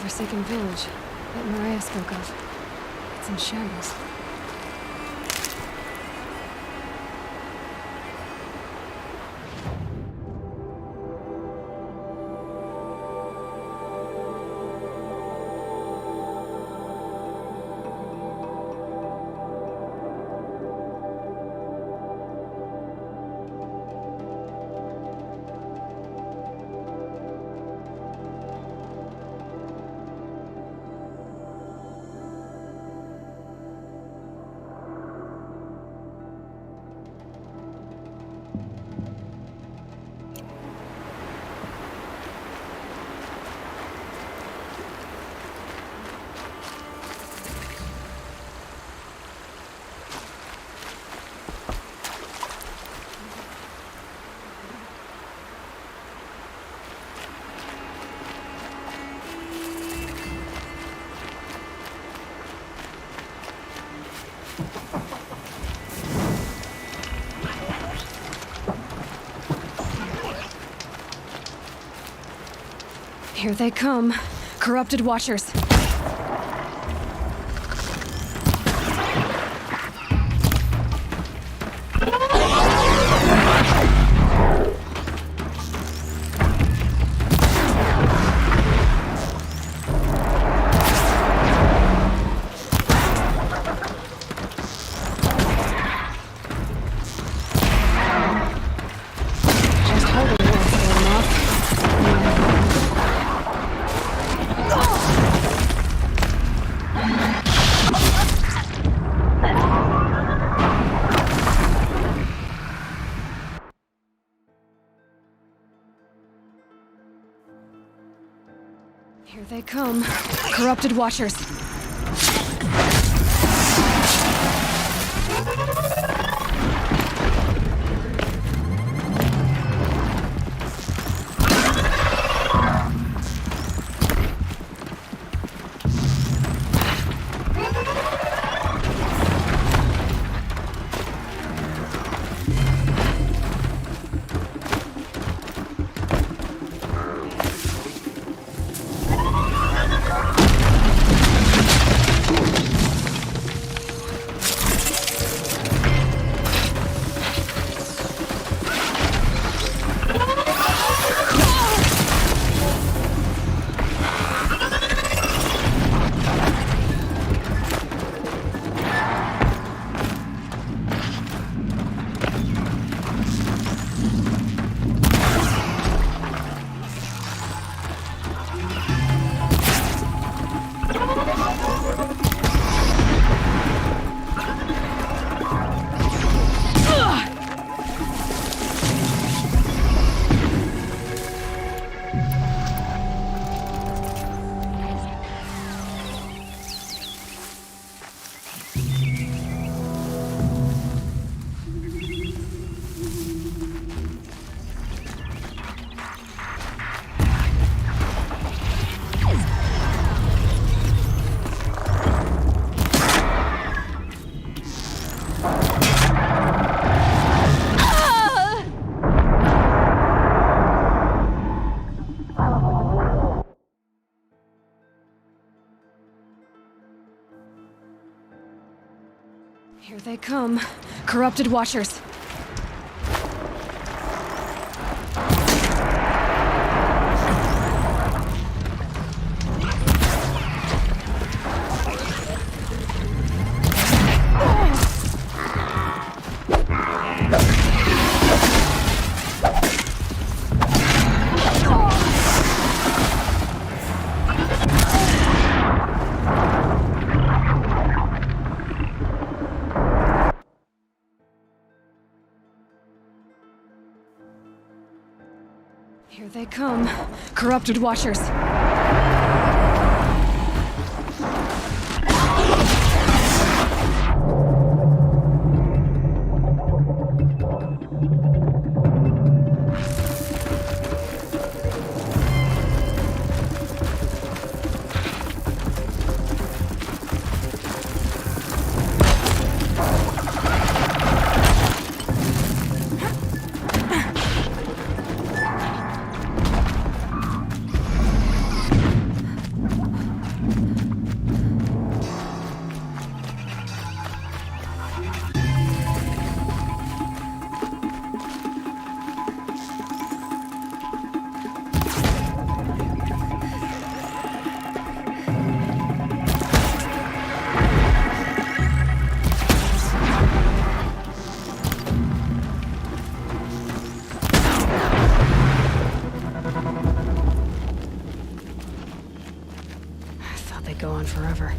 forsaken village that Mariah spoke of. It's in shambles. Here they come. Corrupted Watchers. Just holding won't scare them off. Here they come. Corrupted Watchers. Here they come. Corrupted Watchers. Here they come. Corrupted Watchers. on forever.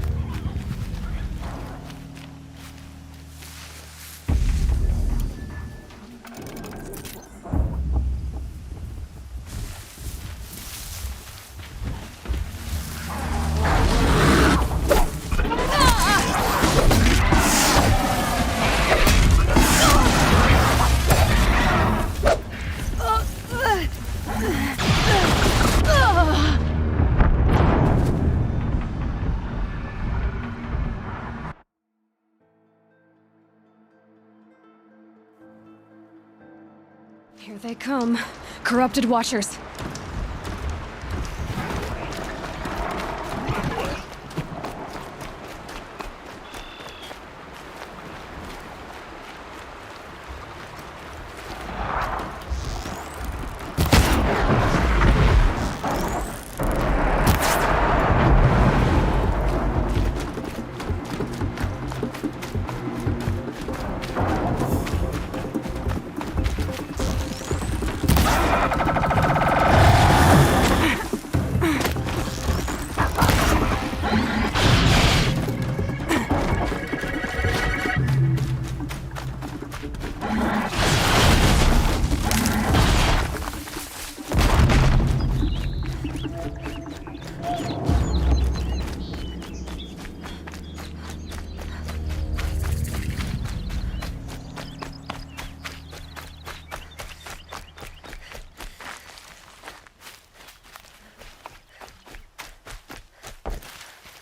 Here they come. Corrupted Watchers.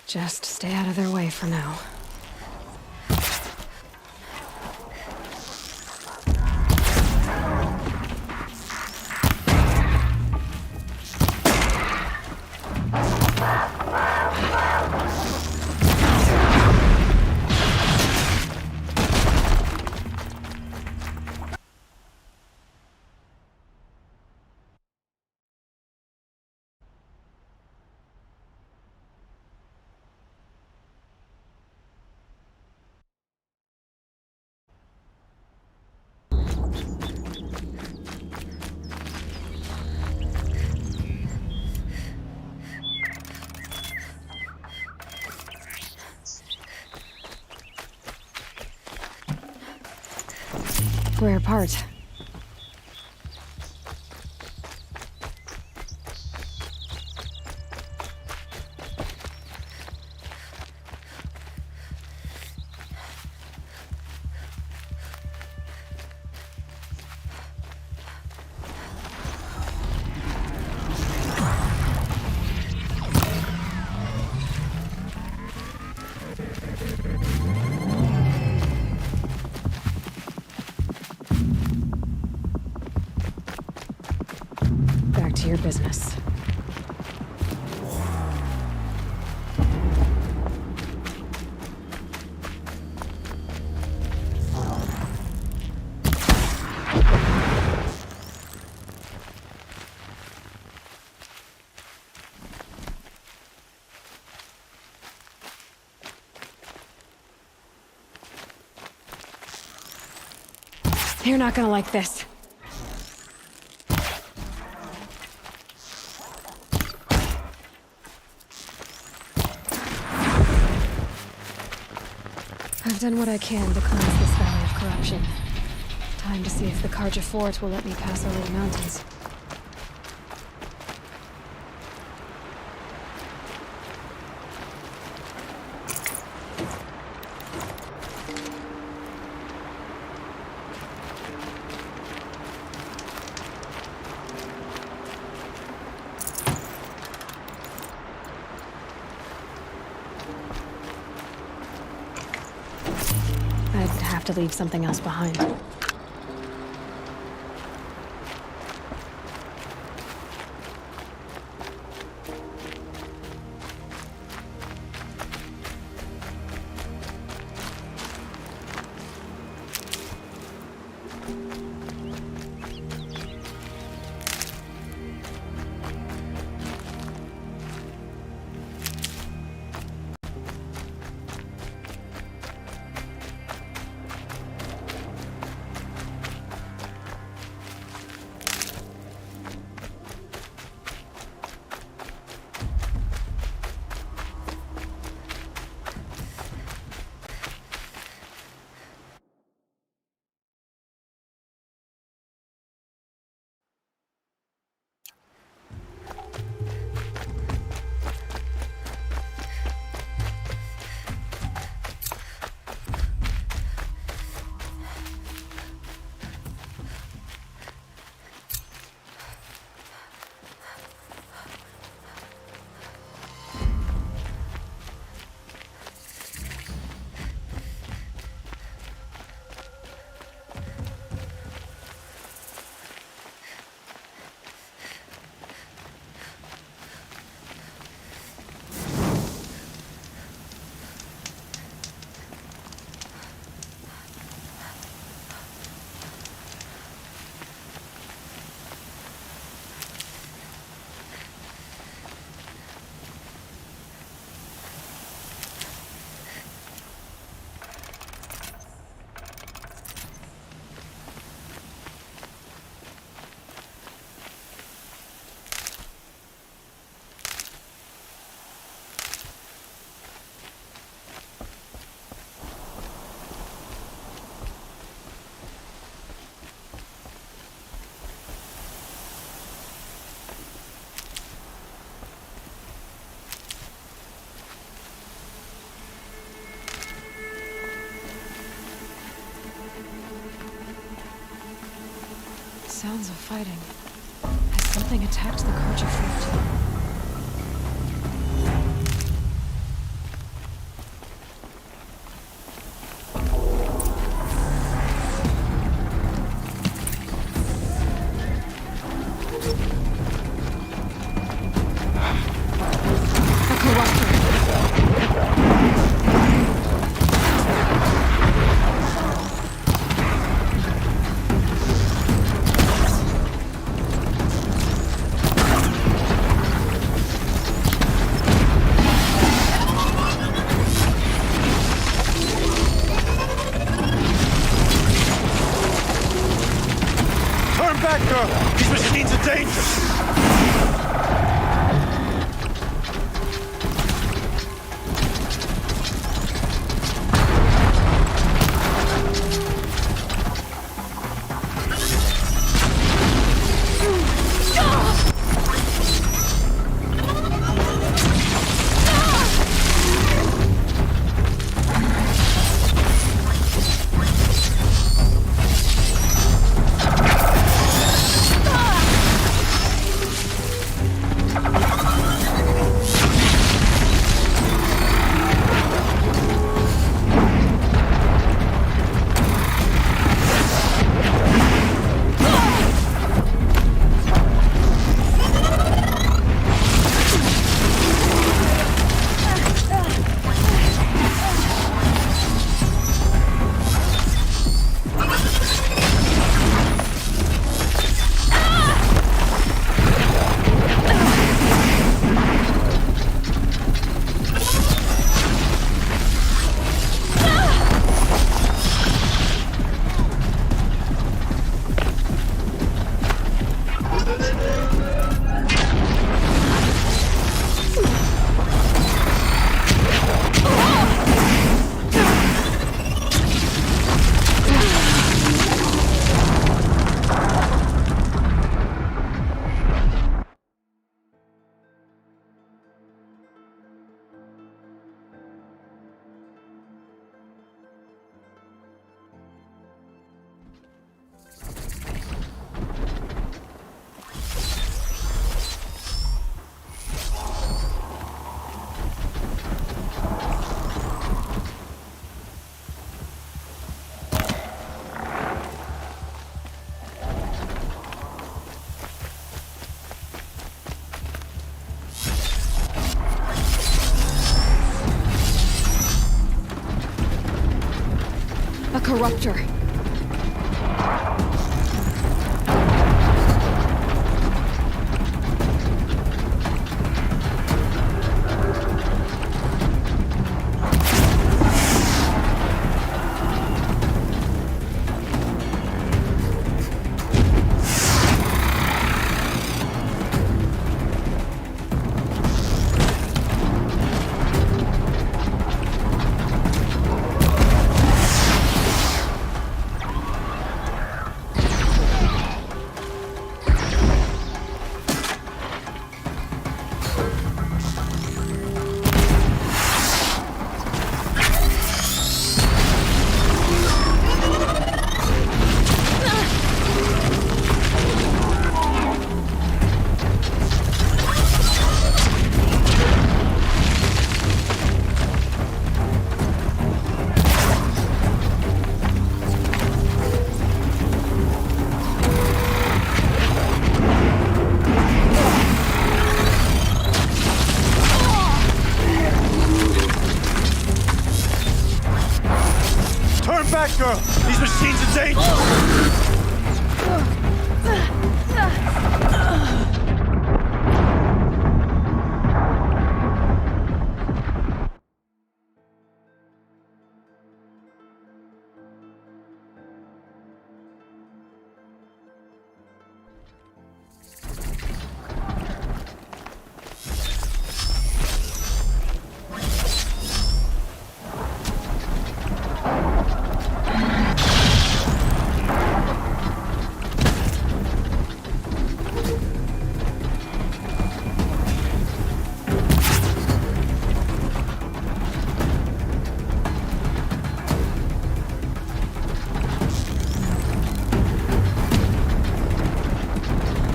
Just stay out of their way for now. Rare part. Back to your business. You're not gonna like this. I've done what I can to cleanse this valley of corruption. Time to see if the Karja Fort will let me pass over the mountains. I'd have to leave something else behind. sounds of fighting. Has something attacked the Karja fort? These machines are dangerous! Corruptor. back, girl! These machines are dangerous!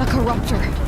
A corruptor.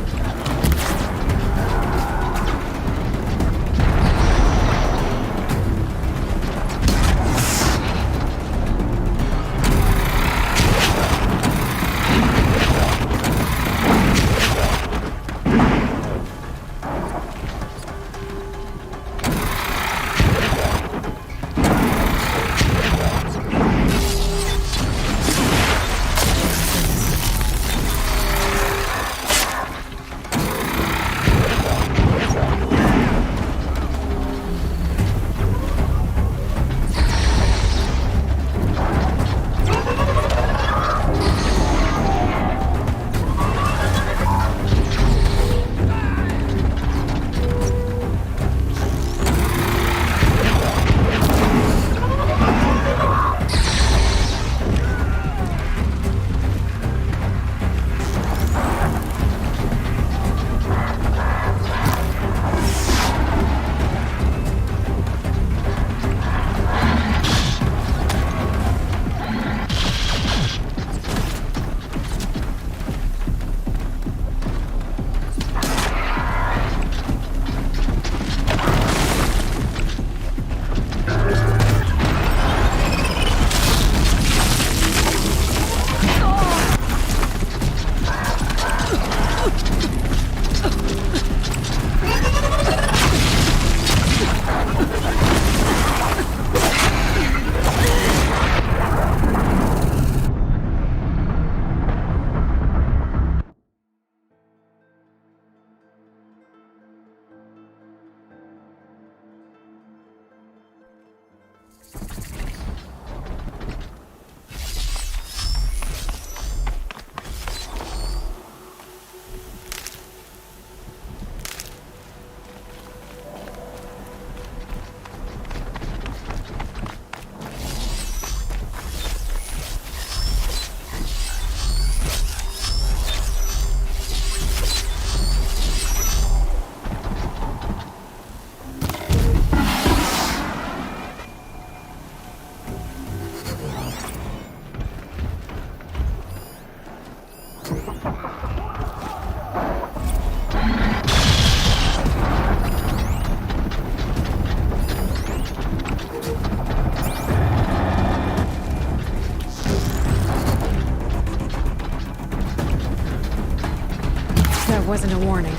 That wasn't a warning.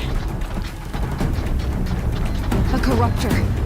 A corruptor.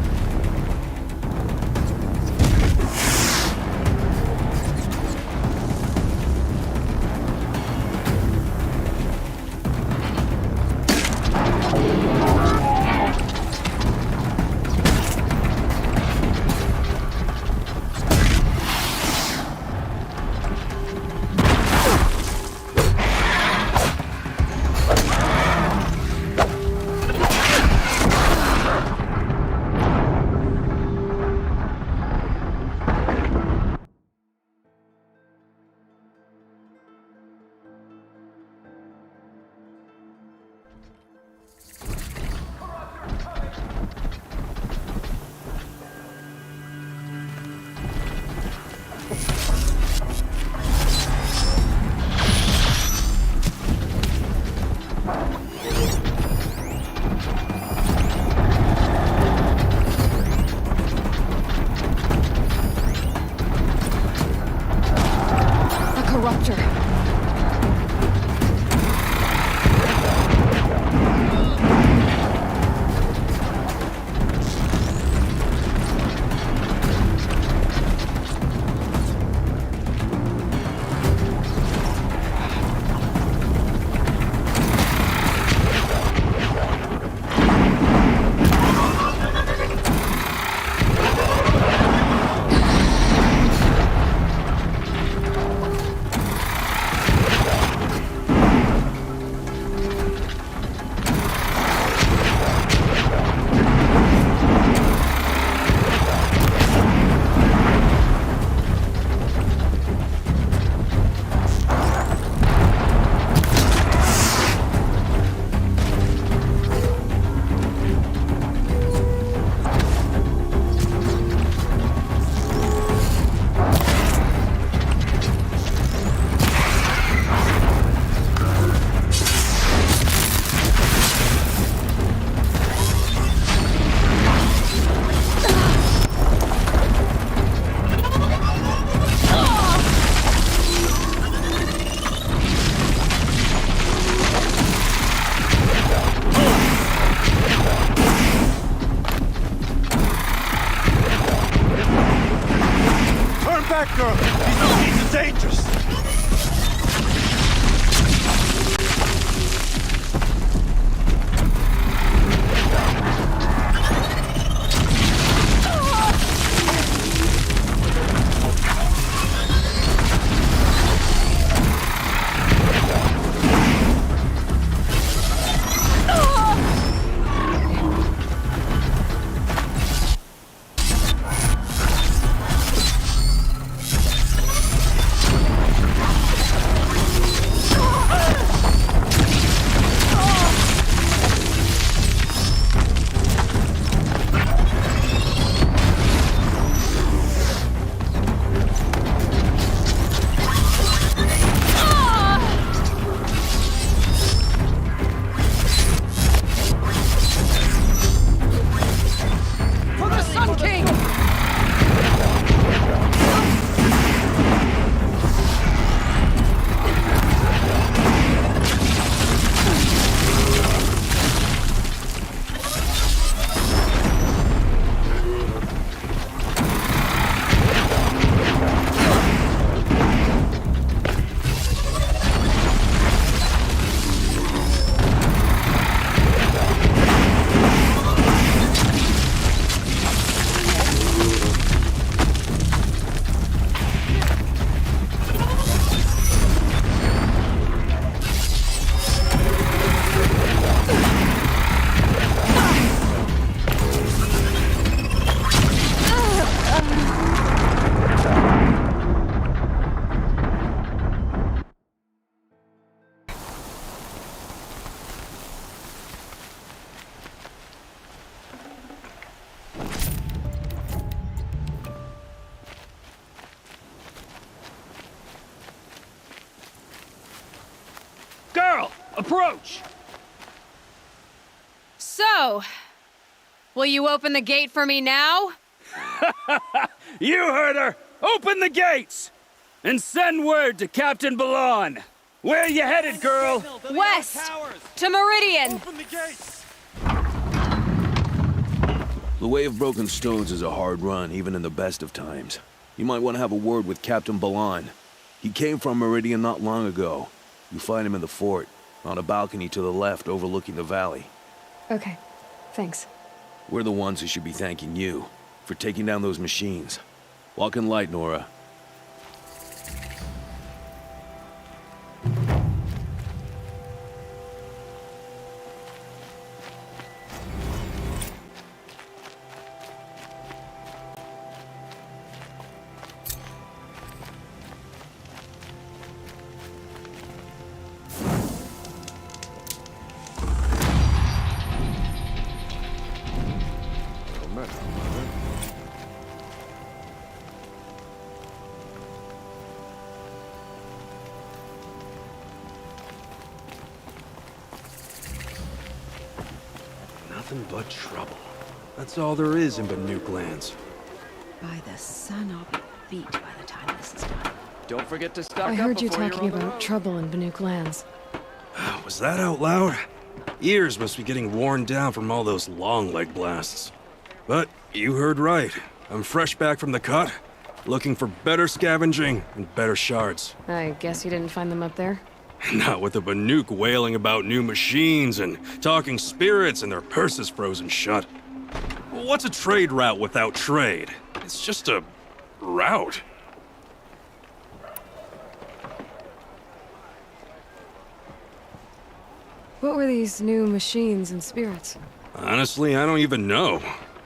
Girl, these machines are dangerous! Girl, approach! So, will you open the gate for me now? You heard her! Open the gates! And send word to Captain Balon. Where you headed, girl? West! To Meridian! Open the gates! The Way of Broken Stones is a hard run, even in the best of times. You might want to have a word with Captain Balon. He came from Meridian not long ago. You find him in the fort, on a balcony to the left overlooking the valley. Okay, thanks. We're the ones who should be thanking you for taking down those machines. Walk in light, Nora. Nothing but trouble. That's all there is in Banuk lands. By the sun, I'll be beat by the time this is done. Don't forget to stock I up heard you before you're talking on the about road. trouble in Banuk lands. Was that out loud? Ears must be getting worn down from all those long leg blasts. But you heard right. I'm fresh back from the cut, looking for better scavenging and better shards. I guess you didn't find them up there? Not with the Banuk wailing about new machines and talking spirits and their purses frozen shut. What's a trade route without trade? It's just a route. What were these new machines and spirits? Honestly, I don't even know.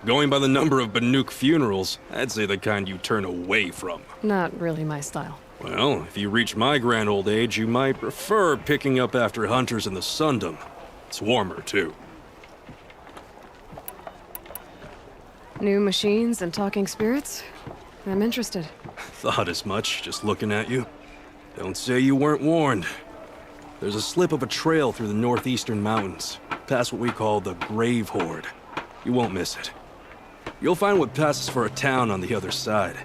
Going by the number of Banuk funerals, I'd say the kind you turn away from. Not really my style. Well, if you reach my grand old age, you might prefer picking up after hunters in the Sundom. It's warmer, too. New machines and talking spirits? I'm interested. Thought as much, just looking at you. Don't say you weren't warned. There's a slip of a trail through the northeastern mountains, past what we call the Grave Horde. You won't miss it. You'll find what passes for a town on the other side.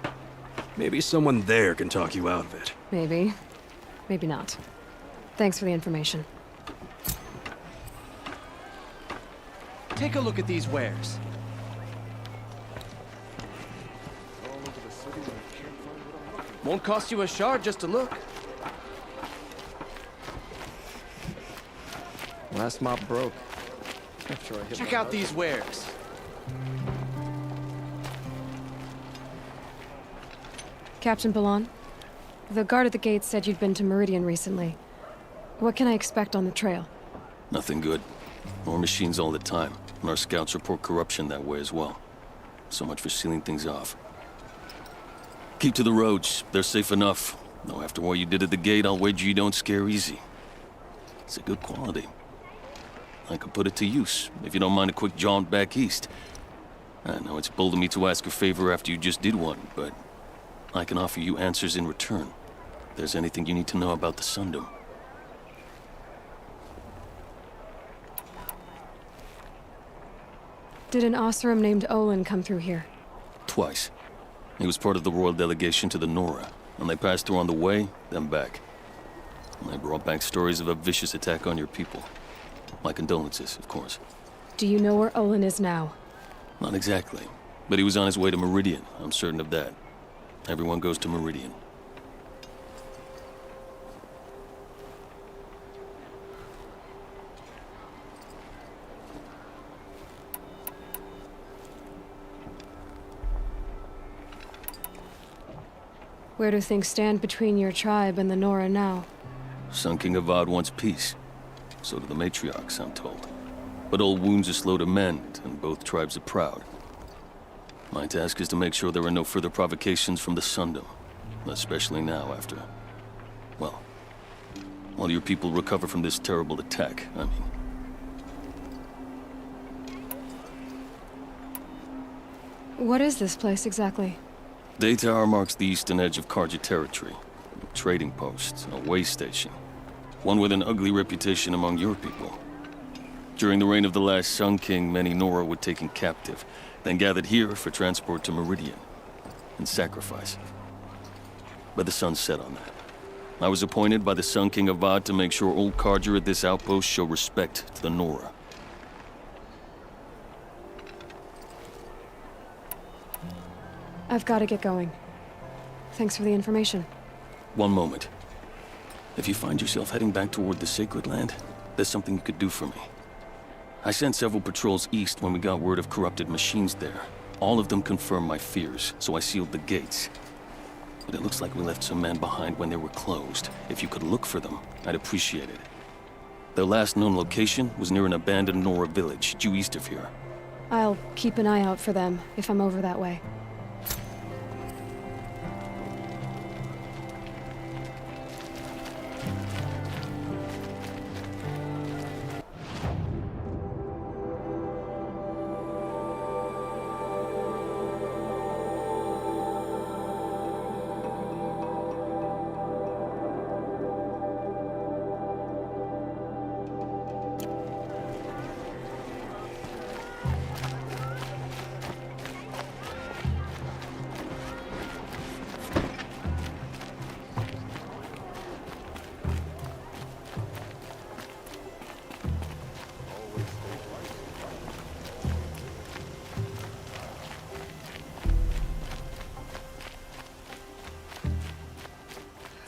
Maybe someone there can talk you out of it. Maybe. Maybe not. Thanks for the information. Take a look at these wares. Won't cost you a shard just to look. Last mop broke. After I hit Check my out these wares. Captain Ballon, the guard at the gate said you'd been to Meridian recently. What can I expect on the trail? Nothing good. More machines all the time, and our scouts report corruption that way as well. So much for sealing things off. Keep to the roads. They're safe enough. Though after what you did at the gate, I'll wager you don't scare easy. It's a good quality. I could put it to use, if you don't mind a quick jaunt back east. I know it's bold of me to ask a favor after you just did one, but I can offer you answers in return. If there's anything you need to know about the Sundom. Did an Osseram named Olin come through here? Twice. He was part of the royal delegation to the Nora, and they passed through on the way, then back. And they brought back stories of a vicious attack on your people. My condolences, of course. Do you know where Olin is now? Not exactly, but he was on his way to Meridian, I'm certain of that. Everyone goes to Meridian. Where do things stand between your tribe and the Nora now? Sun King Avad wants peace. So do the matriarchs, I'm told. But old wounds are slow to mend, and both tribes are proud. My task is to make sure there are no further provocations from the Sundom. Especially now after... well, while your people recover from this terrible attack, I mean. What is this place exactly? Daytower marks the eastern edge of Karja territory. A trading post, a way station. One with an ugly reputation among your people. During the reign of the last Sun King, many Nora were taken captive, then gathered here for transport to Meridian, and sacrifice. But the sun set on that. I was appointed by the Sun King Avad to make sure old Karja at this outpost show respect to the Nora. I've got to get going. Thanks for the information. One moment. If you find yourself heading back toward the Sacred Land, there's something you could do for me. I sent several patrols east when we got word of corrupted machines there. All of them confirmed my fears, so I sealed the gates. But it looks like we left some men behind when they were closed. If you could look for them, I'd appreciate it. Their last known location was near an abandoned Nora village, due east of here. I'll keep an eye out for them if I'm over that way.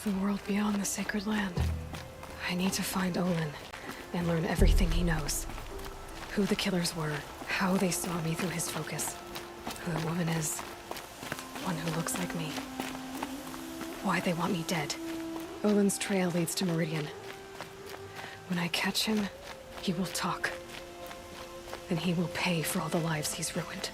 The world beyond the Sacred Land. I need to find Olin and learn everything he knows. Who the killers were, how they saw me through his focus, who the woman is, one who looks like me, why they want me dead. Olin's trail leads to Meridian. When I catch him, he will talk. And he will pay for all the lives he's ruined.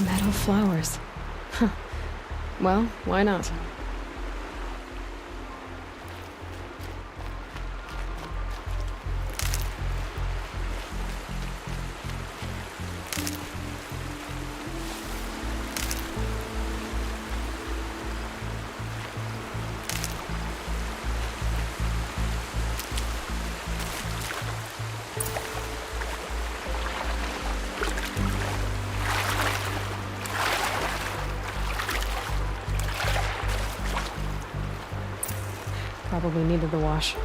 Meadow flowers. Huh. Well, why not? Probably needed the wash.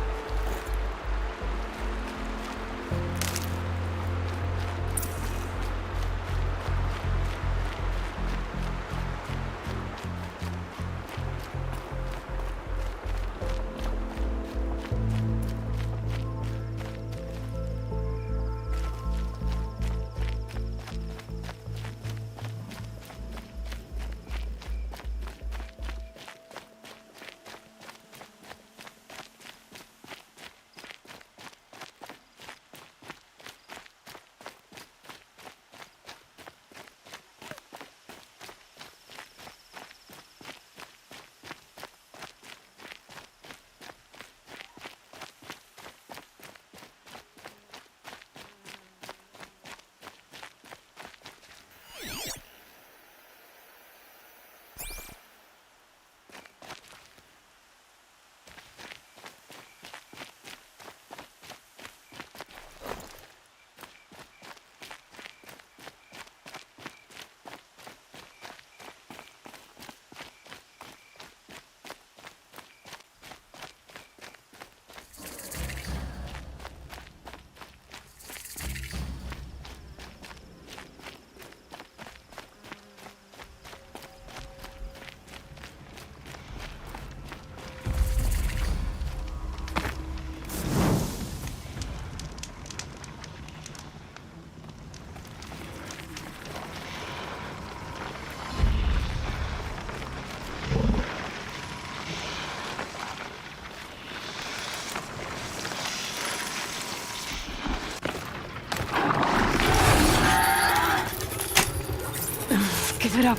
Give it up.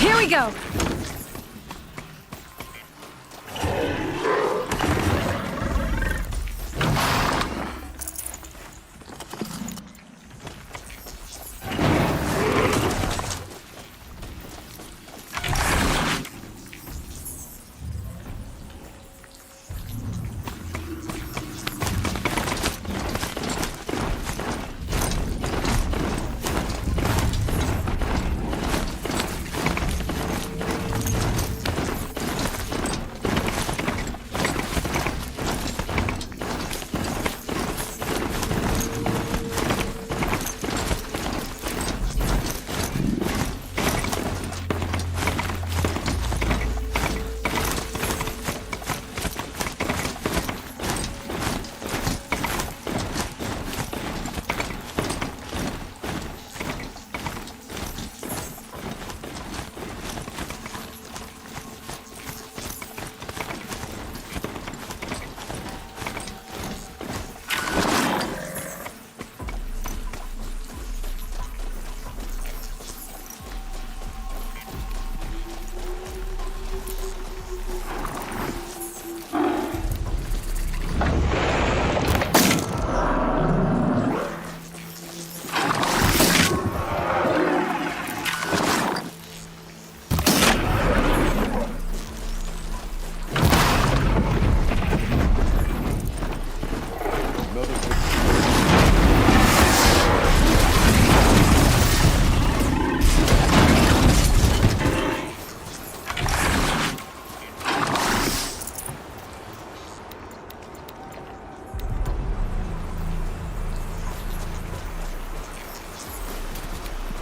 Here we go.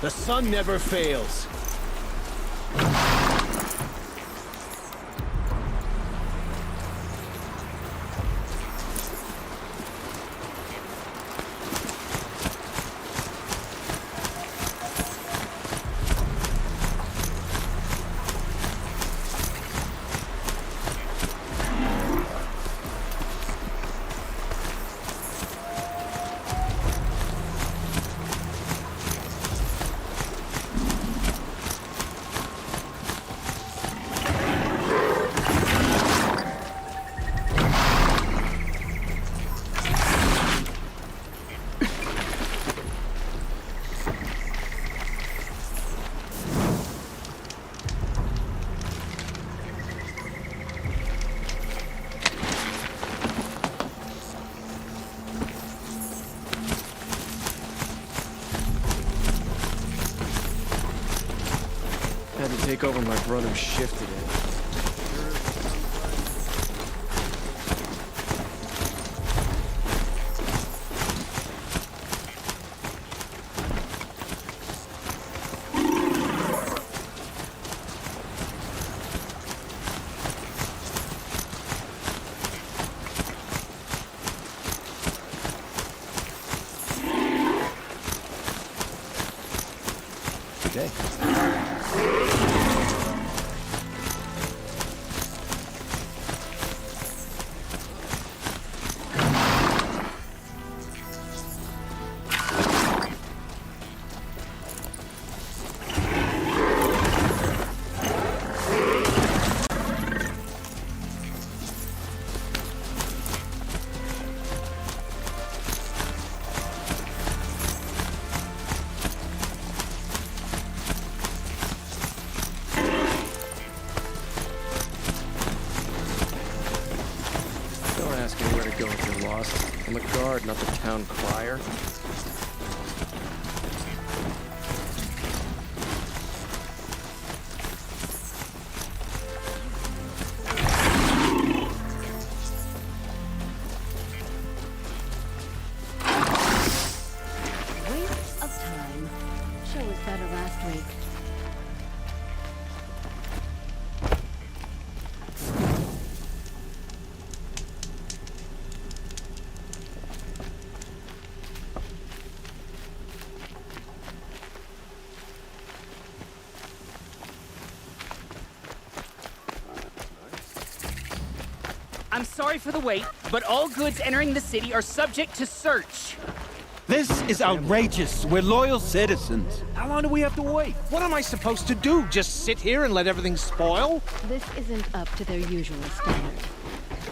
The sun never fails. take over my brother's shift today. I'm a guard, not the town crier. Waste of time. Show was better last week. I'm sorry for the wait, but all goods entering the city are subject to search. This is outrageous. We're loyal citizens. How long do we have to wait? What am I supposed to do? Just sit here and let everything spoil? This isn't up to their usual standard.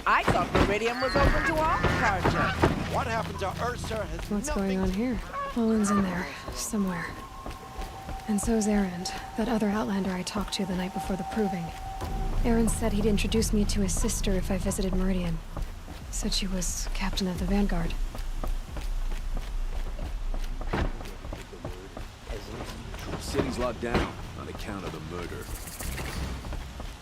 I thought Meridian was open to all culture. What happened to Ursa has What's going on here? Olin's in there, somewhere. And so's Erend, that other Outlander I talked to the night before the proving. Erend said he'd introduce me to his sister if I visited Meridian. Said she was captain of the Vanguard. The city's locked down on account of the murder.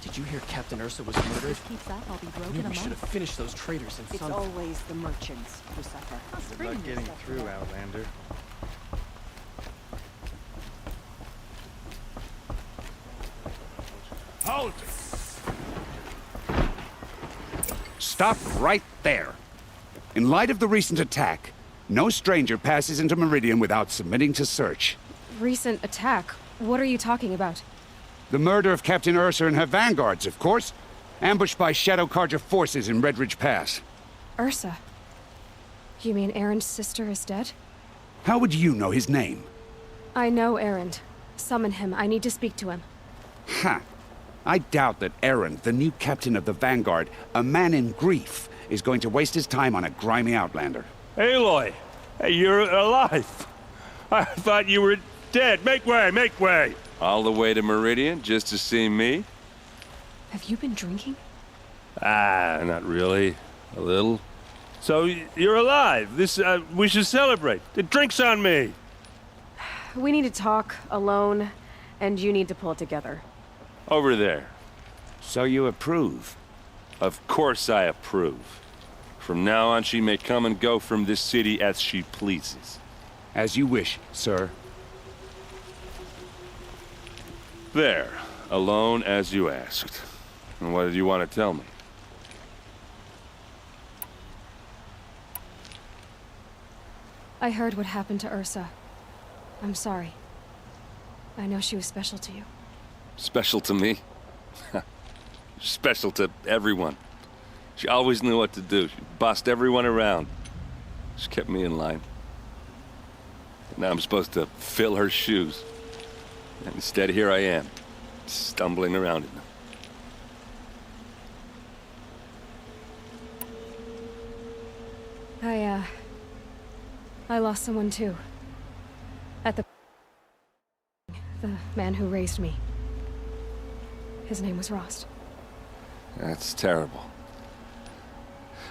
Did you hear Captain Ursa was murdered? This keeps up, I'll be broke Knew in a we should month. have finished those traitors in It's Sun. always the merchants who suffer. Good luck getting through, Outlander. Hold! Stop right there. In light of the recent attack, no stranger passes into Meridian without submitting to search. Recent attack? What are you talking about? The murder of Captain Ursa and her vanguards, of course. Ambushed by Shadow Carja forces in Redridge Pass. Ursa? You mean Erend's sister is dead? How would you know his name? I know Erend. Summon him. I need to speak to him. Ha! I doubt that Erend, the new captain of the Vanguard, a man in grief, is going to waste his time on a grimy Outlander. Aloy! Hey, you're alive! I thought you were dead. Make way, make way! All the way to Meridian just to see me? Have you been drinking? Ah, not really. A little. So, you're alive. We should celebrate. The drink's on me. We need to talk, alone, and you need to pull it together. Over there. So you approve? Of course I approve. From now on, she may come and go from this city as she pleases. As you wish, sir. There. Alone as you asked. And what did you want to tell me? I heard what happened to Ursa. I'm sorry. I know she was special to you. Special to me? Special to everyone. She always knew what to do. She bossed everyone around. She kept me in line. Now I'm supposed to fill her shoes. And instead, here I am, stumbling around in them. I lost someone too. At the man who raised me. His name was Rost. That's terrible.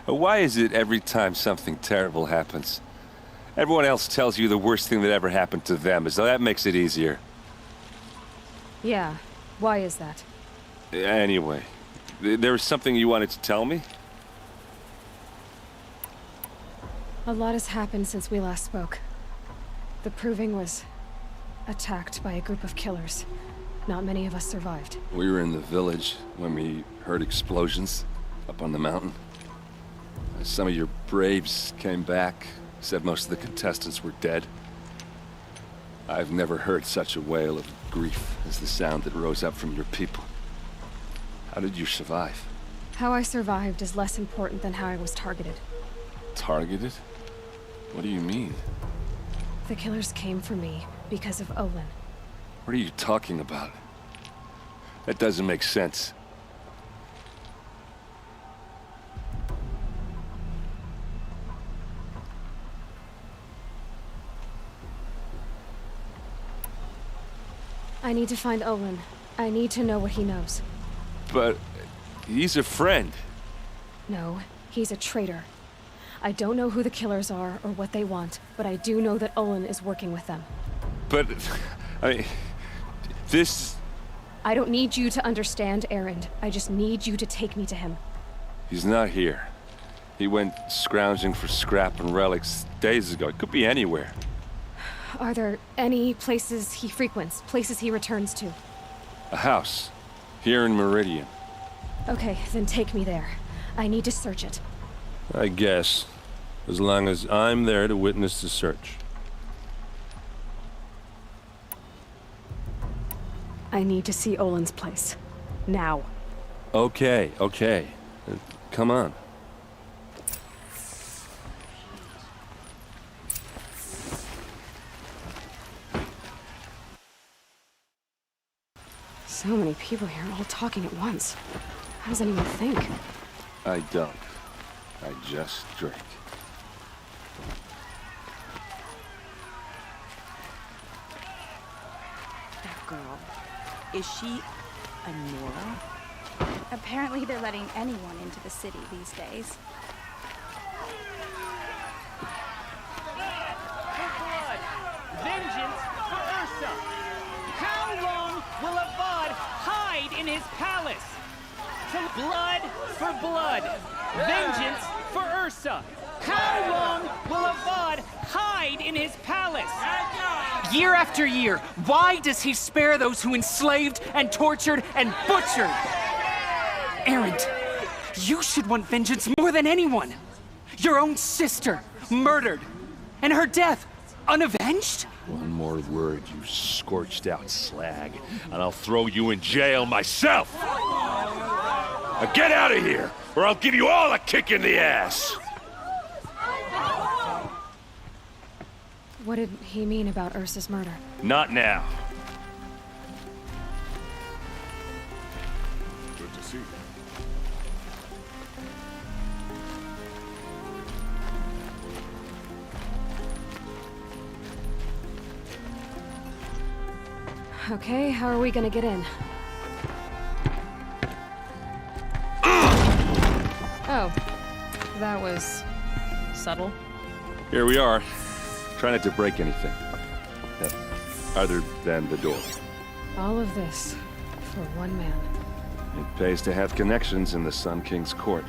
Why is it every time something terrible happens, everyone else tells you the worst thing that ever happened to them, as though that makes it easier? Yeah, Why is that? Anyway, there was something you wanted to tell me? A lot has happened since we last spoke. The Proving was attacked by a group of killers. Not many of us survived. We were in the village when we heard explosions up on the mountain. Some of your braves came back, said most of the contestants were dead. I've never heard such a wail of grief as the sound that rose up from your people. How did you survive? How I survived is less important than how I was targeted. Targeted? What do you mean? The killers came for me because of Olin. What are you talking about? That doesn't make sense. I need to find Olin. I need to know what he knows. But he's a friend. No, he's a traitor. I don't know who the killers are or what they want, but I do know that Olin is working with them. But, I mean, this... I don't need you to understand, Erend. I just need you to take me to him. He's not here. He went scrounging for scrap and relics days ago. It could be anywhere. Are there any places he frequents, places he returns to? A house. Here in Meridian. Okay, then take me there. I need to search it. I guess. As long as I'm there to witness the search. I need to see Olin's place. Now. Okay, okay. Come on. So many people here, all talking at once. How does anyone think? I don't. I just drink. That girl. Is she a Nora? Apparently they're letting anyone into the city these days. Vengeance for Ursa! How long will Avad hide in his palace? Blood for blood! Vengeance for Ursa! How long will Avad hide in his palace? Year after year, why does he spare those who enslaved and tortured and butchered? Erend, you should want vengeance more than anyone. Your own sister, murdered, and her death, unavenged? One more word, you scorched out slag, and I'll throw you in jail myself! Now get out of here, or I'll give you all a kick in the ass! What did he mean about Ursa's murder? Not now. Good to see you. Okay, how are we gonna get in? Oh, that was subtle. Here we are. Try not to break anything. Other than the door. All of this for one man. It pays to have connections in the Sun King's court.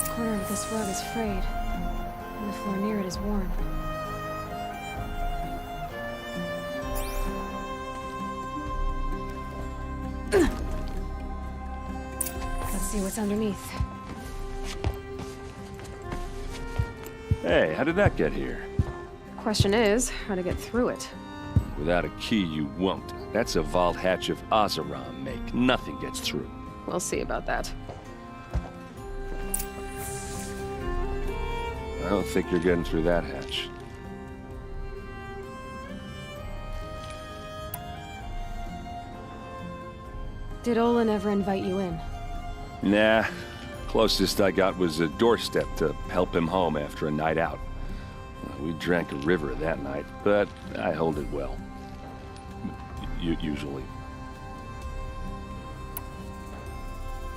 The corner of this rug is frayed, and the floor near it is worn. Let's see what's underneath. Hey, how did that get here? Question is, how to get through it. Without a key, you won't. That's a vault hatch of Oseram make. Nothing gets through. We'll see about that. I don't think you're getting through that hatch. Did Olin ever invite you in? Nah. Closest I got was a doorstep to help him home after a night out. We drank a river that night, but I hold it well. Usually.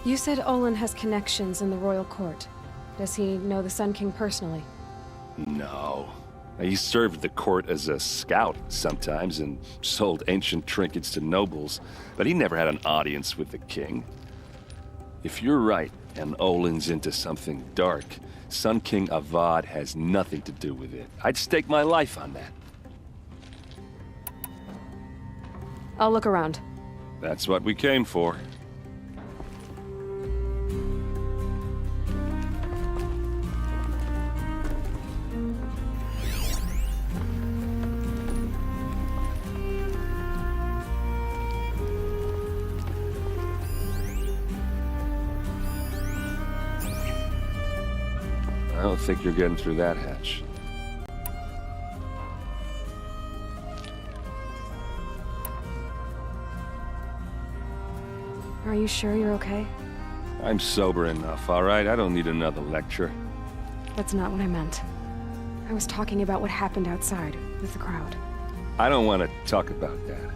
You said Olin has connections in the royal court. Does he know the Sun King personally? No. He served the court as a scout sometimes and sold ancient trinkets to nobles, but he never had an audience with the king. If you're right, and Olin's into something dark, Sun King Avad has nothing to do with it. I'd stake my life on that. I'll look around. That's what we came for. I don't think you're getting through that hatch. Are you sure you're okay? I'm sober enough, all right? I don't need another lecture. That's not what I meant. I was talking about what happened outside with the crowd. I don't want to talk about that.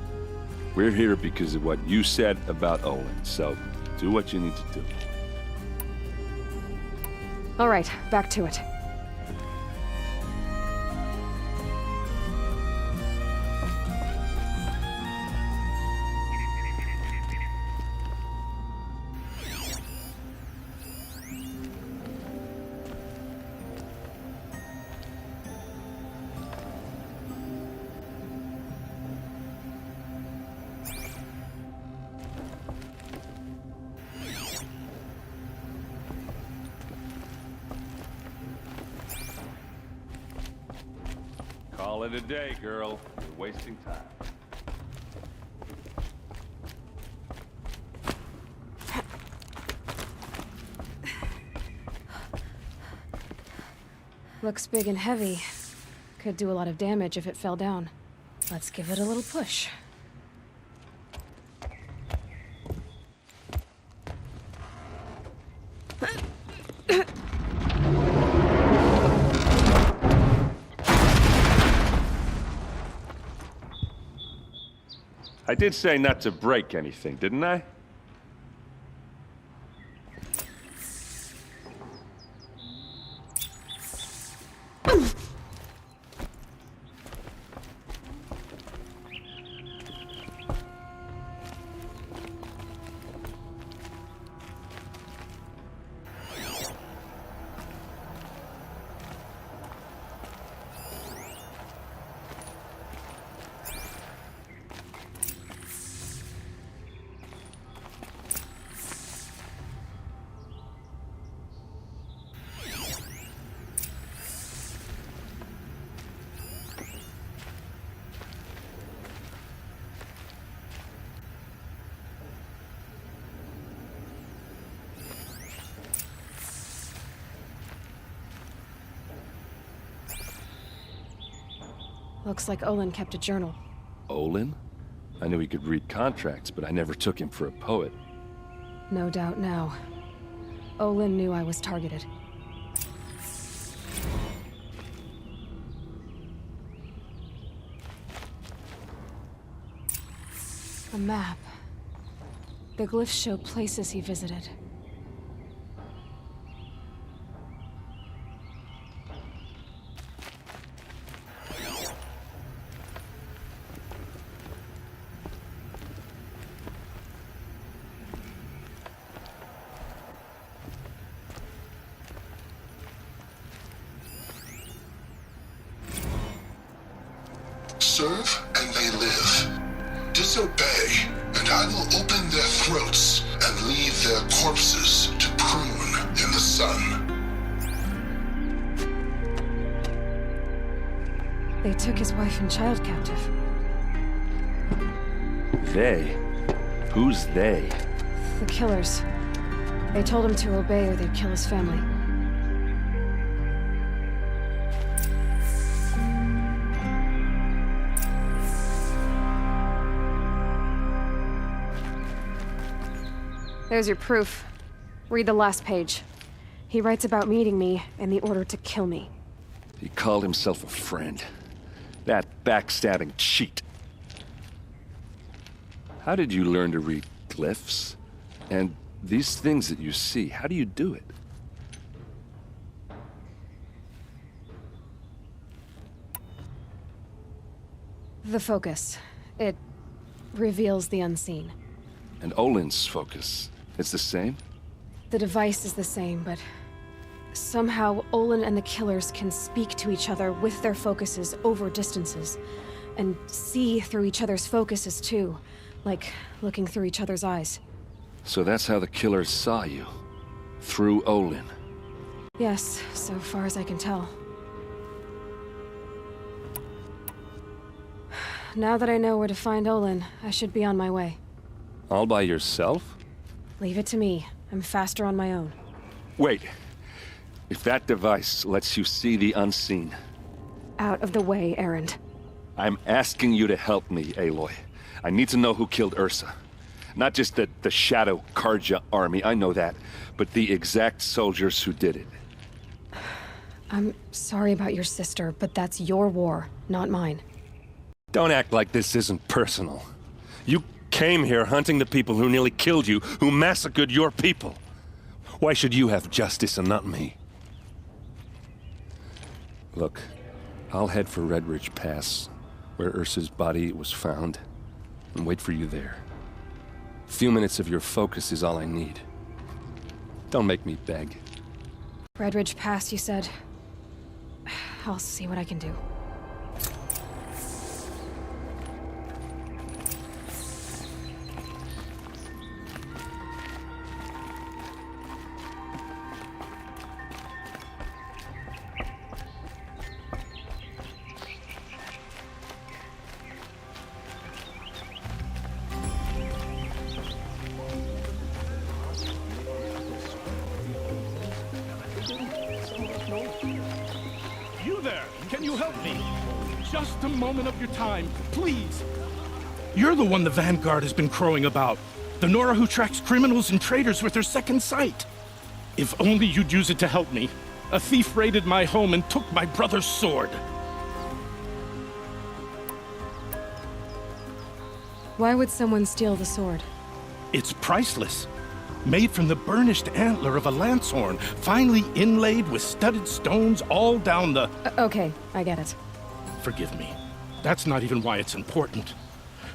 We're here because of what you said about Olin, so do what you need to do. All right, back to it. Call it a day, girl. You're wasting time. Looks big and heavy. Could do a lot of damage if it fell down. Let's give it a little push. I did say not to break anything, didn't I? Looks like Olin kept a journal. Olin? I knew he could read contracts, but I never took him for a poet. No doubt now. Olin knew I was targeted. A map. The glyphs show places he visited. Serve and they live. Disobey, and I will open their throats and leave their corpses to prune in the sun. They took his wife and child captive. They? Who's they? The killers. They told him to obey or they'd kill his family. There's your proof. Read the last page. He writes about meeting me and the order to kill me. He called himself a friend. That backstabbing cheat. How did you learn to read glyphs? And these things that you see, how do you do it? The focus. It reveals the unseen. And Olin's focus, it's the same? The device is the same, but somehow Olin and the killers can speak to each other with their focuses over distances, and see through each other's focuses too, like looking through each other's eyes. So that's how the killers saw you? Through Olin? Yes, so far as I can tell. Now that I know where to find Olin, I should be on my way. All by yourself? Leave it to me. I'm faster on my own. Wait. If that device lets you see the unseen... Out of the way, Erend. I'm asking you to help me, Aloy. I need to know who killed Ursa. Not just the Shadow Karja army, I know that, but the exact soldiers who did it. I'm sorry about your sister, but that's your war, not mine. Don't act like this isn't personal. You came here hunting the people who nearly killed you, who massacred your people. Why should you have justice and not me? Look, I'll head for Red Ridge Pass, where Ursa's body was found, and wait for you there. A few minutes of your focus is all I need. Don't make me beg. Red Ridge Pass, you said? I'll see what I can do. You there! Can you help me? Just a moment of your time, please. You're the one the Vanguard has been crowing about. The Nora who tracks criminals and traitors with her second sight. If only you'd use it to help me. A thief raided my home and took my brother's sword. Why would someone steal the sword? It's priceless. Made from the burnished antler of a lancehorn, finely inlaid with studded stones all down the... Okay, I get it. Forgive me. That's not even why it's important.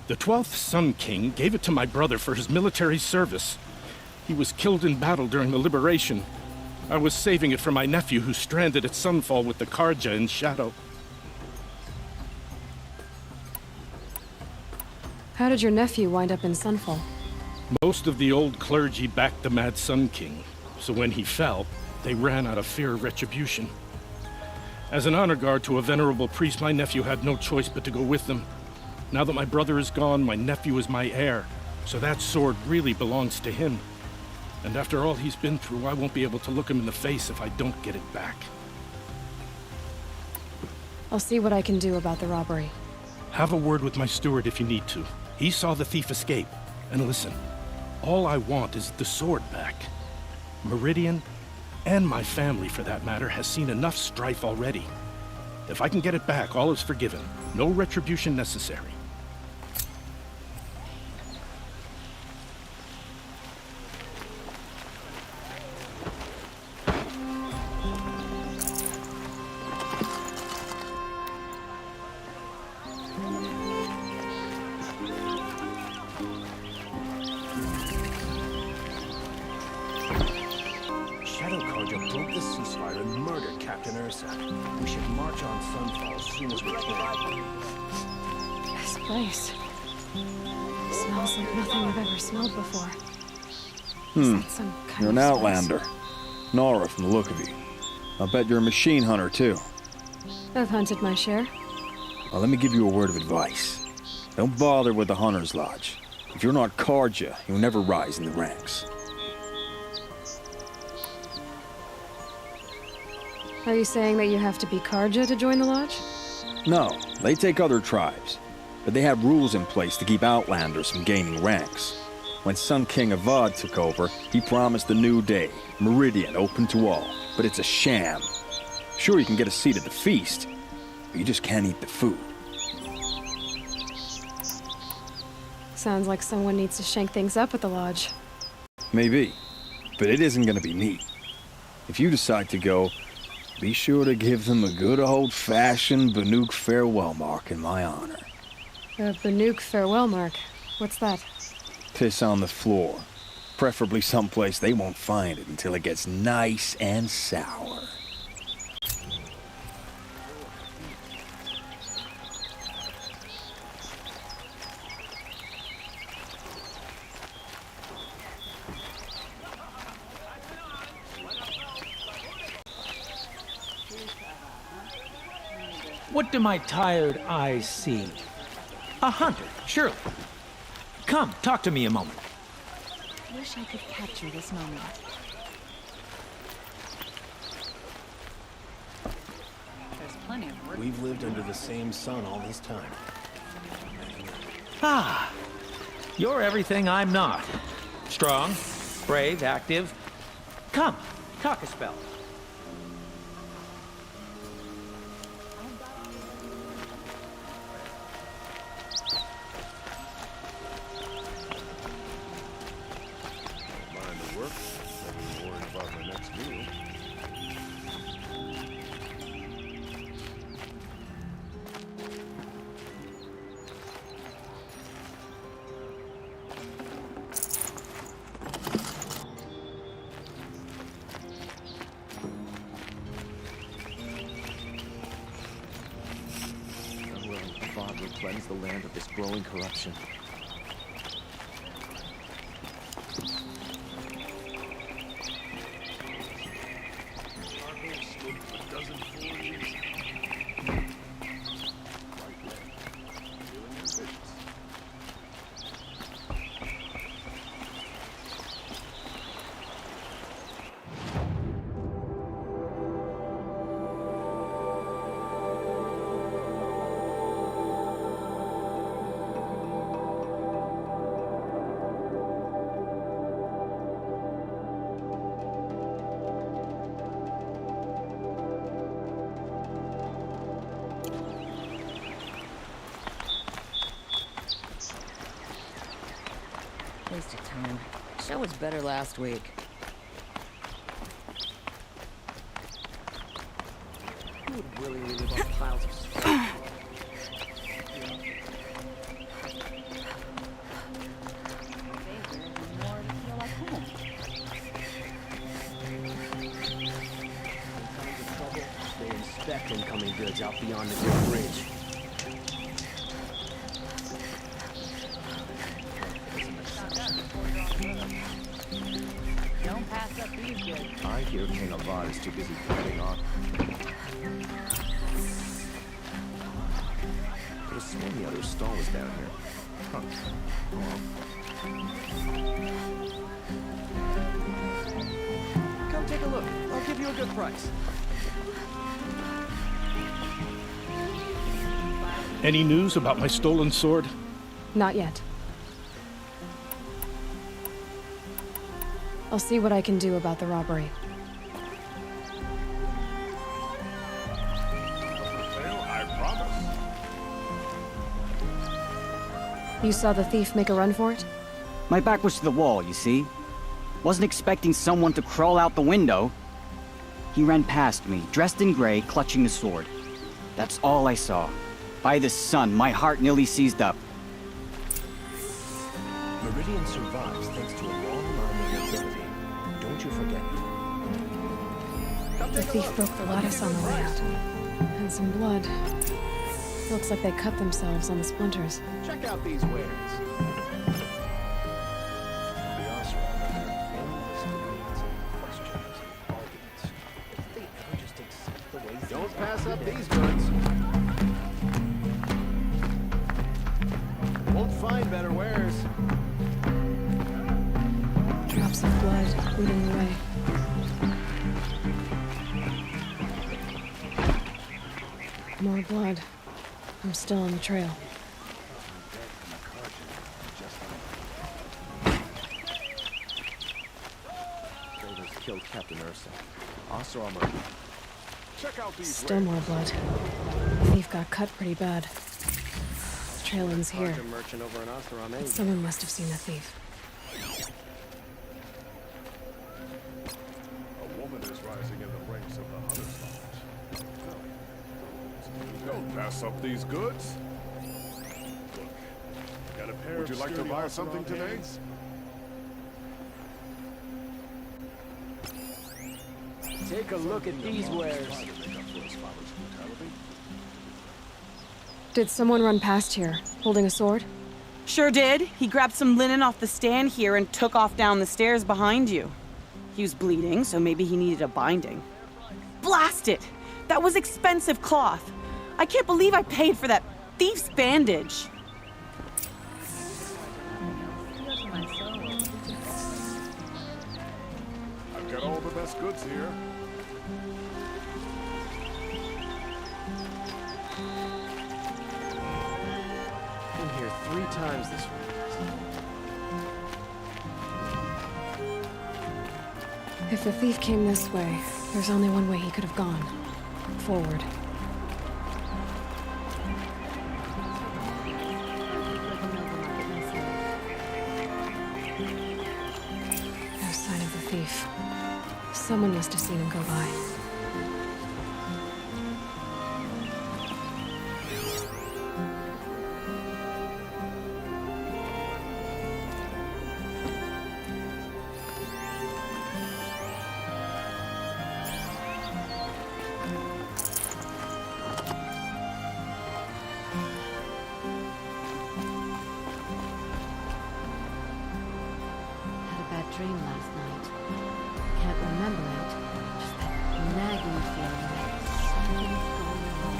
The 12th Sun King gave it to my brother for his military service. He was killed in battle during the Liberation. I was saving it for my nephew who's stranded at Sunfall with the Karja in Shadow. How did your nephew wind up in Sunfall? Most of the old clergy backed the Mad Sun King, so when he fell, they ran out of fear of retribution. As an honor guard to a venerable priest, my nephew had no choice but to go with them. Now that my brother is gone, my nephew is my heir, so that sword really belongs to him. And after all he's been through, I won't be able to look him in the face if I don't get it back. I'll see what I can do about the robbery. Have a word with my steward if you need to. He saw the thief escape. And listen, all I want is the sword back. Meridian, and my family for that matter, has seen enough strife already. If I can get it back, all is forgiven. No retribution necessary. We should march on Sunfall as soon as we can. This place smells like nothing I've ever smelled before. Is that some kind You're of an spice? outlander. Nora from the look of you. I'll bet you're a machine hunter, too. I've hunted my share. Well, let me give you a word of advice. Don't bother with the Hunter's Lodge. If you're not Karja, you'll never rise in the ranks. Are you saying that you have to be Karja to join the lodge? No, they take other tribes. But they have rules in place to keep outlanders from gaining ranks. When Sun King Avad took over, he promised a new day, Meridian open to all. But it's a sham. Sure, you can get a seat at the feast, but you just can't eat the food. Sounds like someone needs to shank things up at the lodge. Maybe, but it isn't gonna be me. If you decide to go, be sure to give them a good old-fashioned Banuk farewell mark in my honor. A Banuk farewell mark? What's that? Piss on the floor. Preferably someplace they won't find it until it gets nice and sour. What do my tired eyes see? A hunter, surely. Come, talk to me a moment. Wish I could capture this moment. There's plenty of work. We've lived under the same sun all this time. Ah, you're everything I'm not. Strong, brave, active. Come, talk a spell. Cleanse the land of this growing corruption. So much better last week. Who would willingly live on piles of stone? They inspect incoming goods out beyond the Great Bridge. Don't pass up these goods. I hear King Avad is too busy fighting on. Could have sworn the other stall was down here. Huh. Come take a look. I'll give you a good price. Any news about my stolen sword? Not yet. I'll see what I can do about the robbery. I promise. You saw the thief make a run for it? My back was to the wall, you see? Wasn't expecting someone to crawl out the window. He ran past me, dressed in gray, clutching the sword. That's all I saw. By the sun, my heart nearly seized up. Meridian survives thanks to a long line of nobility. Don't you forget it. The thief broke the lattice on the land. And some blood. Looks like they cut themselves on the splinters. Check out these wares. The Osra are endless debates and questions and arguments. If they ever just accept the way don't pass up these goods. Won't find better wares. Drops of blood leading the way. More blood. I'm still on the trail. Traders killed Captain Ursa. Osra armor. Check out these Still more blood. The thief got cut pretty bad. The trail ends here. Merchant over in Osra, Someone must have seen the thief. A woman is rising in the ranks of the Hunter's Lodge. Don't pass up these goods. Look, got a pair. Would you like to buy something today? Take a look at these wares. Did someone run past here, holding a sword? Sure did. He grabbed some linen off the stand here and took off down the stairs behind you. He was bleeding, so maybe he needed a binding. Blast it! That was expensive cloth. I can't believe I paid for that thief's bandage. I've got all the best goods here. Been here 3 times this week. If the thief came this way, there's only one way he could have gone. Forward. No sign of the thief. Someone must have seen him go by. Dream last night. Can't remember it. Just that nagging feeling that something's going wrong.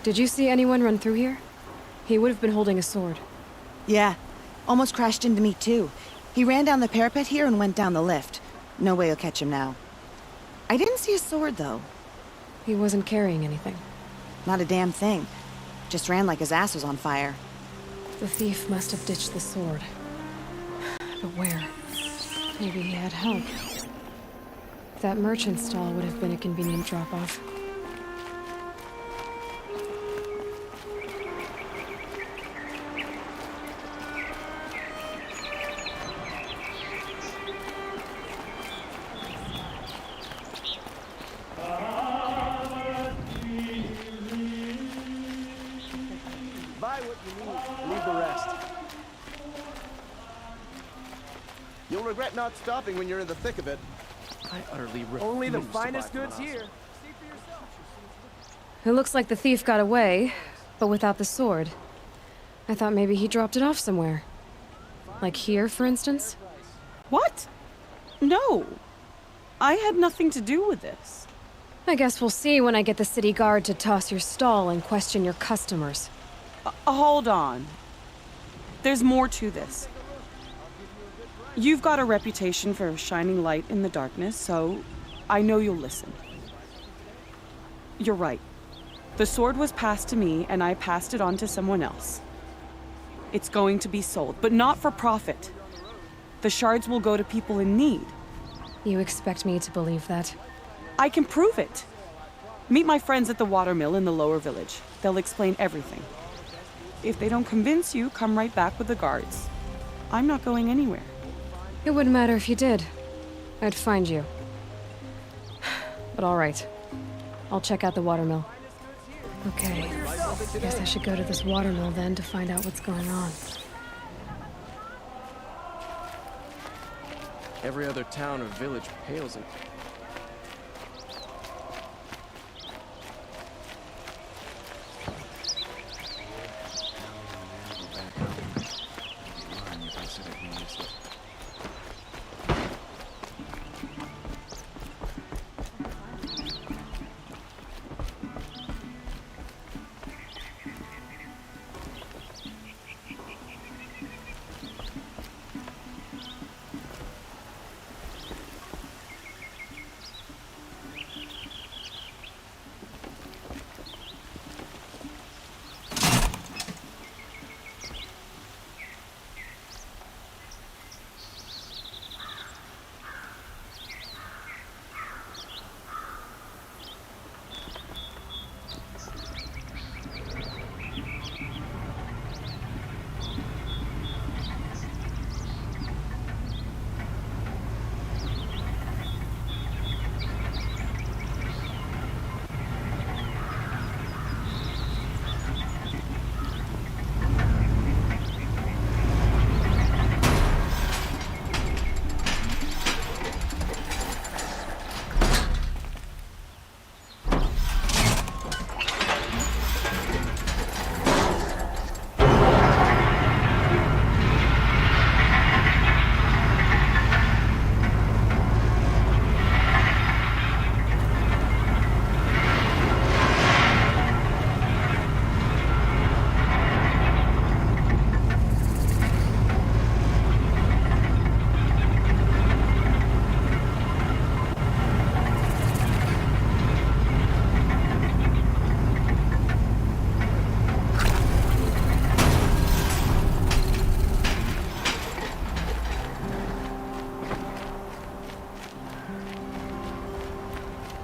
Did you see anyone run through here? He would have been holding a sword. Yeah, almost crashed into me too. He ran down the parapet here and went down the lift. No way you'll catch him now. I didn't see a sword, though. He wasn't carrying anything. Not a damn thing. Just ran like his ass was on fire. The thief must have ditched the sword. But where? Maybe he had help. That merchant stall would have been a convenient drop-off. Buy what you need, leave the rest. You'll regret not stopping when you're in the thick of it. I utterly refuse Only the to buy finest from an goods here. It looks like the thief got away, but without the sword. I thought maybe he dropped it off somewhere. Like here, for instance? What? No. I had nothing to do with this. I guess we'll see when I get the city guard to toss your stall and question your customers. Hold on. There's more to this. You've got a reputation for shining light in the darkness, so I know you'll listen. You're right. The sword was passed to me, and I passed it on to someone else. It's going to be sold, but not for profit. The shards will go to people in need. You expect me to believe that? I can prove it. Meet my friends at the watermill in the lower village. They'll explain everything. If they don't convince you, come right back with the guards. I'm not going anywhere. It wouldn't matter if you did. I'd find you. But all right. I'll check out the watermill. Okay. Guess I should go to this watermill then to find out what's going on. Every other town or village pales in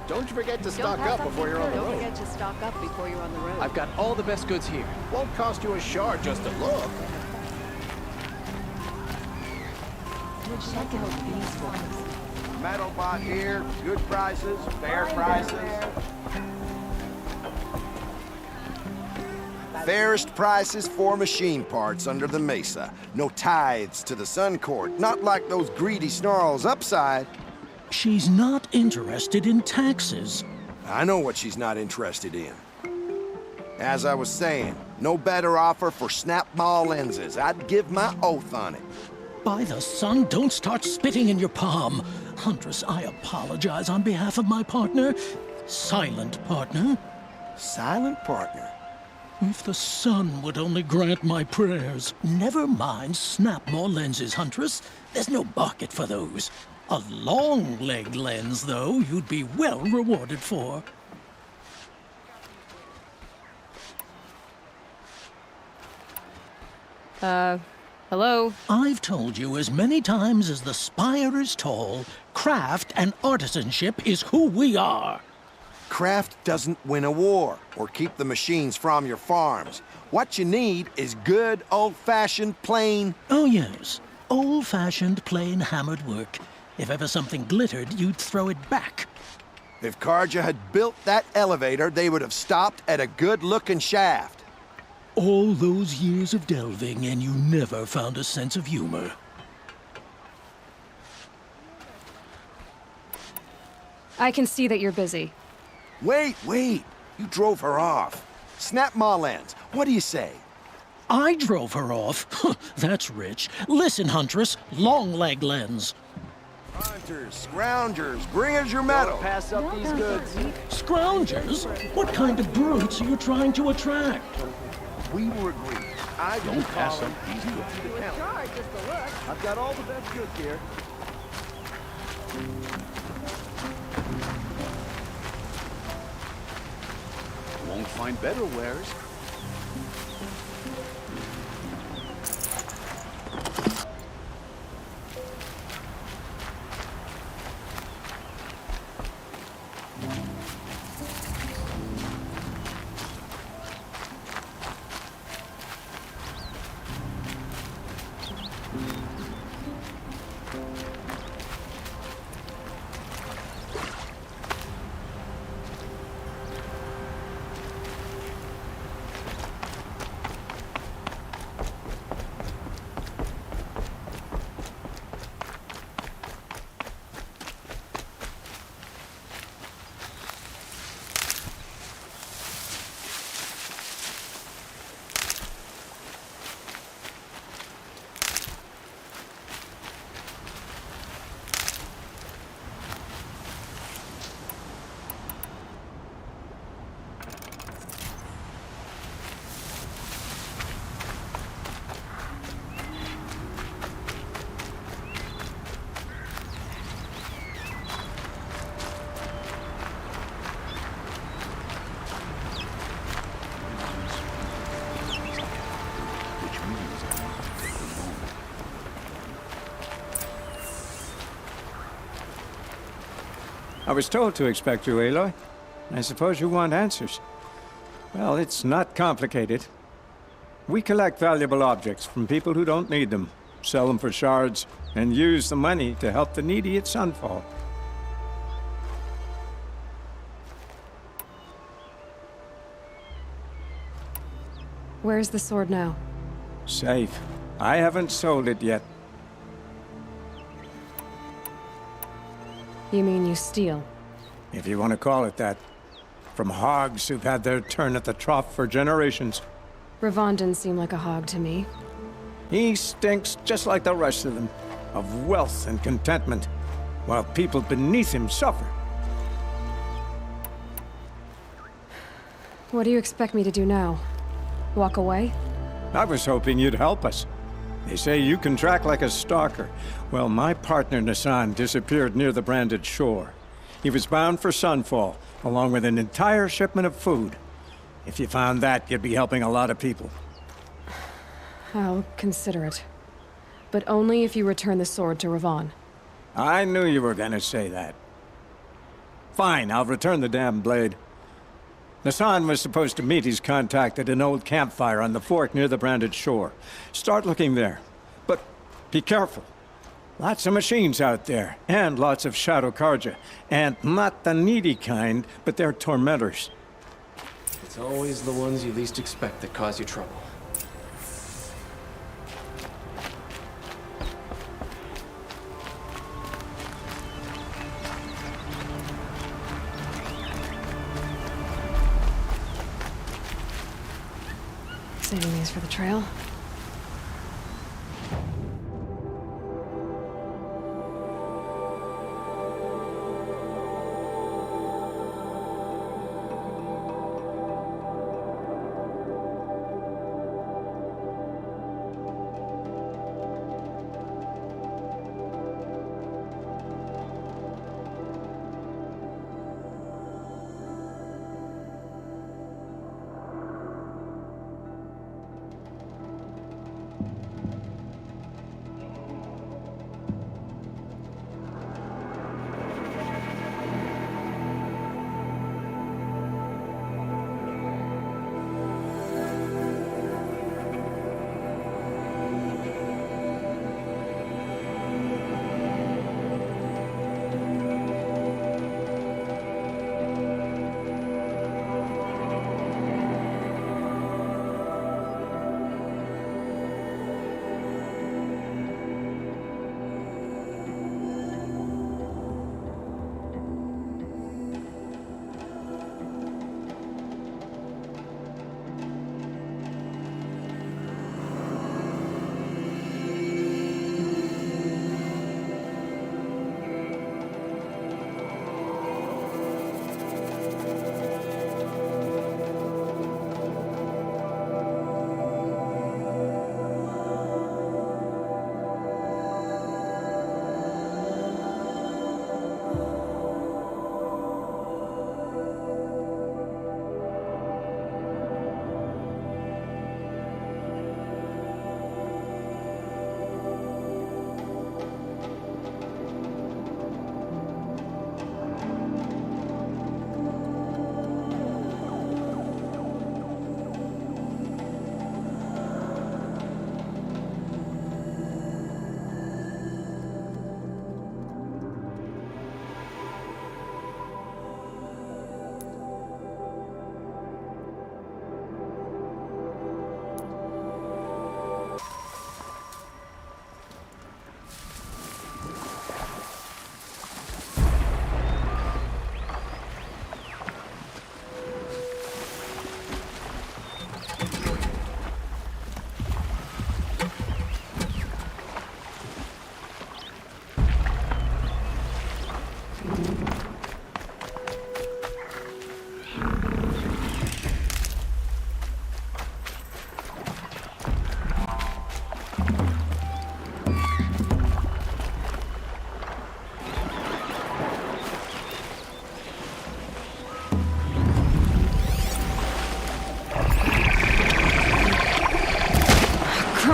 Don't forget to stock up before you're on the road. Don't forget to stock up before you're on the road. I've got all the best goods here. Won't cost you a shard just to look. Check out these ones. Metal bot here, good prices, fair prices. Fairest prices for machine parts under the mesa. No tithes to the Sun Court, not like those greedy snarls upside. She's not interested in taxes. I know what she's not interested in. As I was saying, no better offer for snap-ball lenses. I'd give my oath on it. By the sun, don't start spitting in your palm. Huntress, I apologize on behalf of my partner. Silent partner. Silent partner? If the sun would only grant my prayers. Never mind snap-ball lenses, Huntress. There's no market for those. A long-leg lens, though, you'd be well rewarded for. Hello? I've told you as many times as the spire is tall, craft and artisanship is who we are. Craft doesn't win a war or keep the machines from your farms. What you need is good, old-fashioned, plain... Oh, yes. Old-fashioned, plain hammered work. If ever something glittered, you'd throw it back. If Karja had built that elevator, they would have stopped at a good-looking shaft. All those years of delving, and you never found a sense of humor. I can see that you're busy. Wait! You drove her off. Snap my lens. What do you say? I drove her off? That's rich. Listen, Huntress, long leg lens. Hunters, scroungers, bring us your metal. Don't pass up these goods. Scroungers? What kind of brutes are you trying to attract? We were agreed. I don't pass up these goods. I've got all the best goods here. Won't find better wares. I was told to expect you, Aloy. I suppose you want answers. Well, it's not complicated. We collect valuable objects from people who don't need them, sell them for shards, and use the money to help the needy at Sunfall. Where's the sword now? Safe. I haven't sold it yet. You mean you steal? If you want to call it that. From hogs who've had their turn at the trough for generations. Ravon didn't seem like a hog to me. He stinks just like the rest of them, of wealth and contentment, while people beneath him suffer. What do you expect me to do now? Walk away? I was hoping you'd help us. They say you can track like a stalker. Well, my partner Nassan disappeared near the branded shore. He was bound for Sunfall, along with an entire shipment of food. If you found that, you'd be helping a lot of people. I'll consider it. But only if you return the sword to Ravon. I knew you were gonna say that. Fine, I'll return the damn blade. Nassan was supposed to meet his contact at an old campfire on the fork near the branded shore. Start looking there. But be careful. Lots of machines out there, and lots of Shadow Karja. And not the needy kind, but they're tormentors. It's always the ones you least expect that cause you trouble. Saving these for the trail.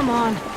Come on.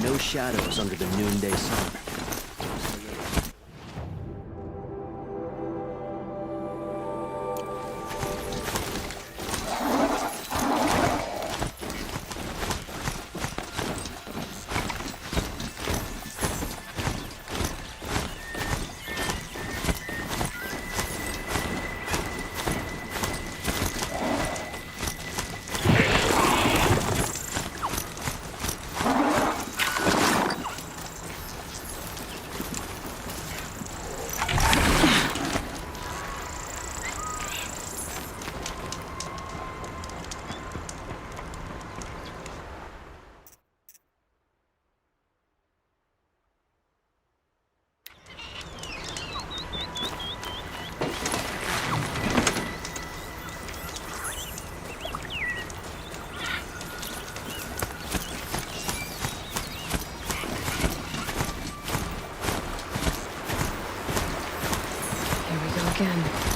No shadows under the noonday sun. again.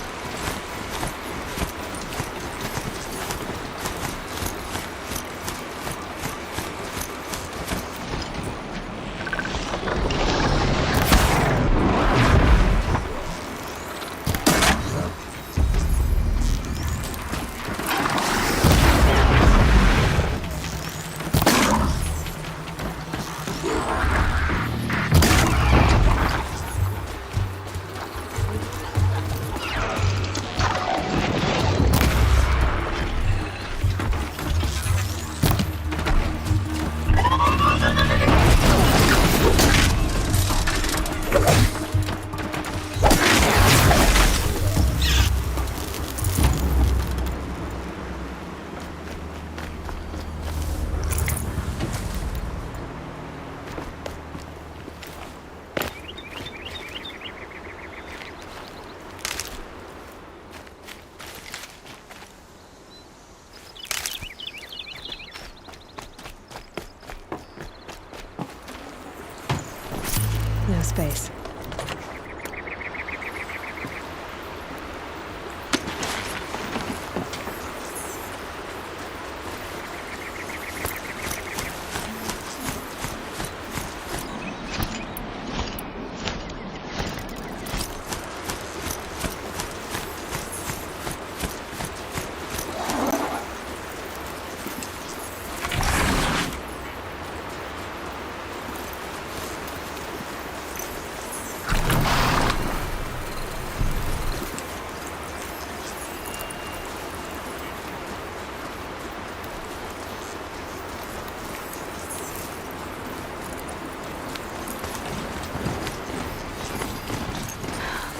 No space.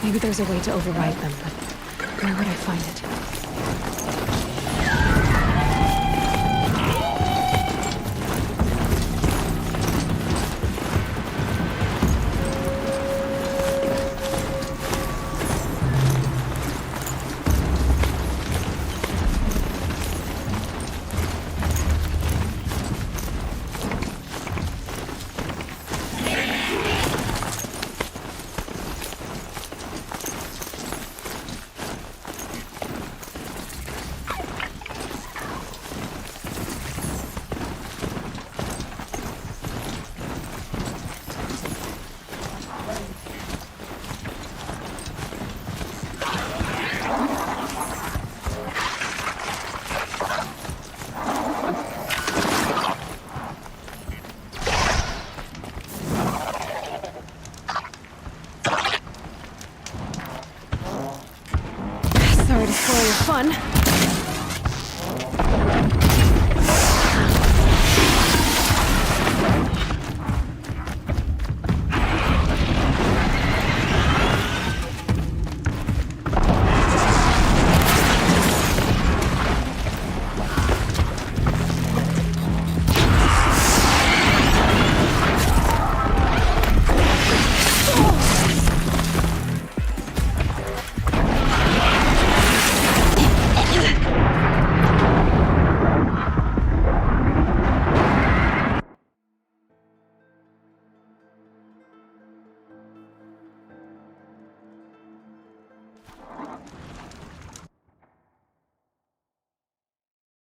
Maybe there's a way to override them, but where would I find it? Sorry to spoil your fun.